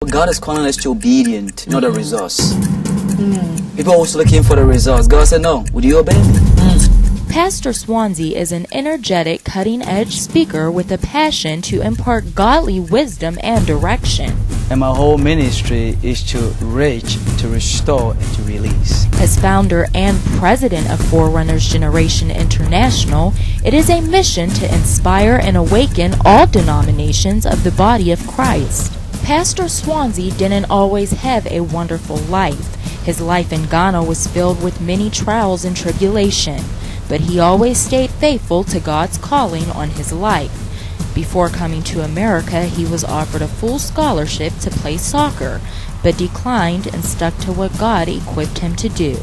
God is calling us to obedience, not the results. People are always looking for the results. God said, no, would you obey me? Pastor Swanzy is an energetic, cutting-edge speaker with a passion to impart godly wisdom and direction. And my whole ministry is to reach, to restore, and to release. As founder and president of Forerunners Generation International, it is a mission to inspire and awaken all denominations of the body of Christ. Pastor Swanzy didn't always have a wonderful life. His life in Ghana was filled with many trials and tribulation, but he always stayed faithful to God's calling on his life. Before coming to America, he was offered a full scholarship to play soccer, but declined and stuck to what God equipped him to do.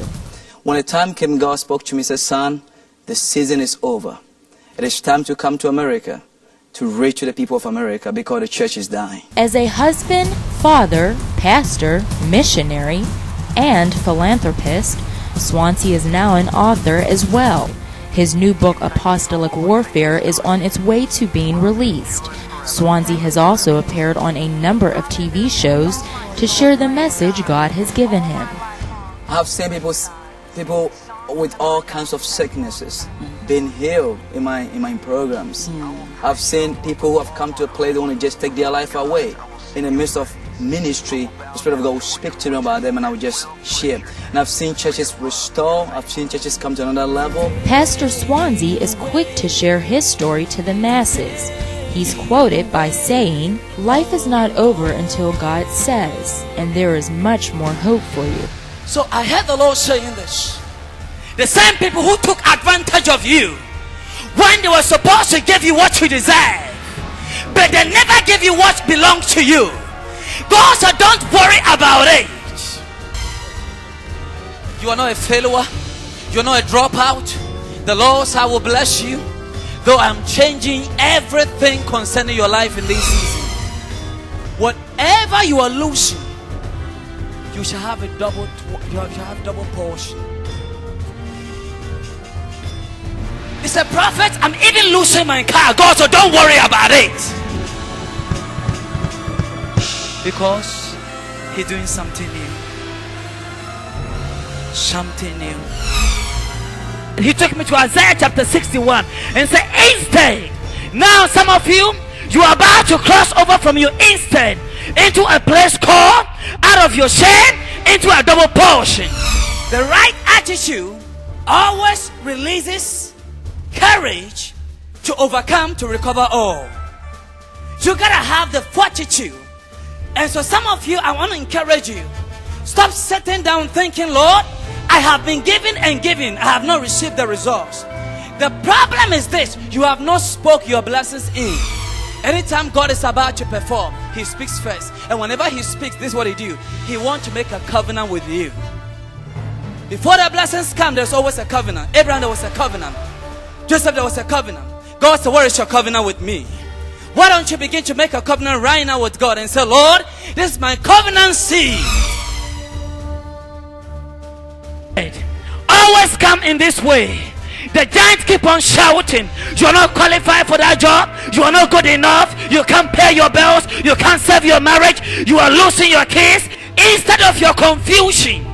When the time came, God spoke to me and said, son, the season is over. It is time to come to America, to reach to the people of America, because the church is dying. As a husband, father, pastor, missionary, and philanthropist, Swanzy is now an author as well. His new book, Apostolic Warfare, is on its way to being released. Swanzy has also appeared on a number of TV shows to share the message God has given him. I have seen people with all kinds of sicknesses being healed in my programs. I've seen people who have come to a place they want to just take their life away. In the midst of ministry, the Spirit of God will speak to me about them and I will just share. And I've seen churches restore, I've seen churches come to another level. Pastor Swanzy is quick to share his story to the masses. He's quoted by saying, "Life is not over until God says, and there is much more hope for you." So I heard the Lord saying this. The same people who took advantage of you when they were supposed to give you what you deserve, but they never give you what belongs to you. God said, don't worry about it. You are not a failure. You are not a dropout. The Lord said, I will bless you, though I'm changing everything concerning your life in this season. Whatever you are losing, you shall have a double portion. He said, prophet, I'm even losing my car. God said, don't worry about it. Because he's doing something new. Something new. And he took me to Isaiah chapter 61 and said, instead, now some of you, you are about to cross over from your instead into a place called out of your shame into a double portion. The right attitude always releases courage to overcome, to recover all. You gotta have the fortitude. And so some of you, I want to encourage you. Stop sitting down thinking, Lord, I have been giving and giving. I have not received the results. The problem is this. You have not spoke your blessings in. Anytime God is about to perform, he speaks first. And whenever he speaks, this is what he do. He wants to make a covenant with you. Before the blessings come, there's always a covenant. Abraham, there was a covenant. Joseph, there was a covenant. God said, where is your covenant with me? Why don't you begin to make a covenant right now with God and say, Lord, this is my covenant seed. Always come in this way. The giants keep on shouting, you're not qualified for that job, you are not good enough, you can't pay your bills, you can't save your marriage, you are losing your kids. Instead of your confusion,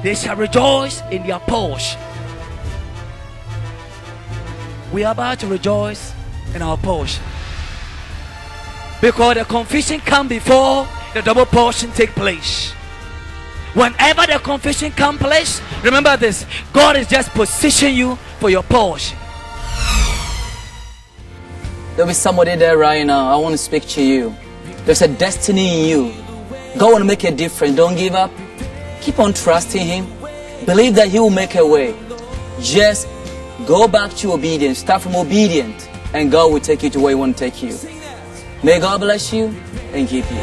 they shall rejoice in their portion. We are about to rejoice in our portion, because the confusion comes before the double portion take place. Whenever the confusion comes place, remember this, God is just positioning you for your portion. There'll be somebody there right now. I want to speak to you. There's a destiny in you. God want to make a difference. Don't give up. Keep on trusting him. Believe that he will make a way. Just go back to obedience. Start from obedience, and God will take you to where he wants to take you. May God bless you and keep you.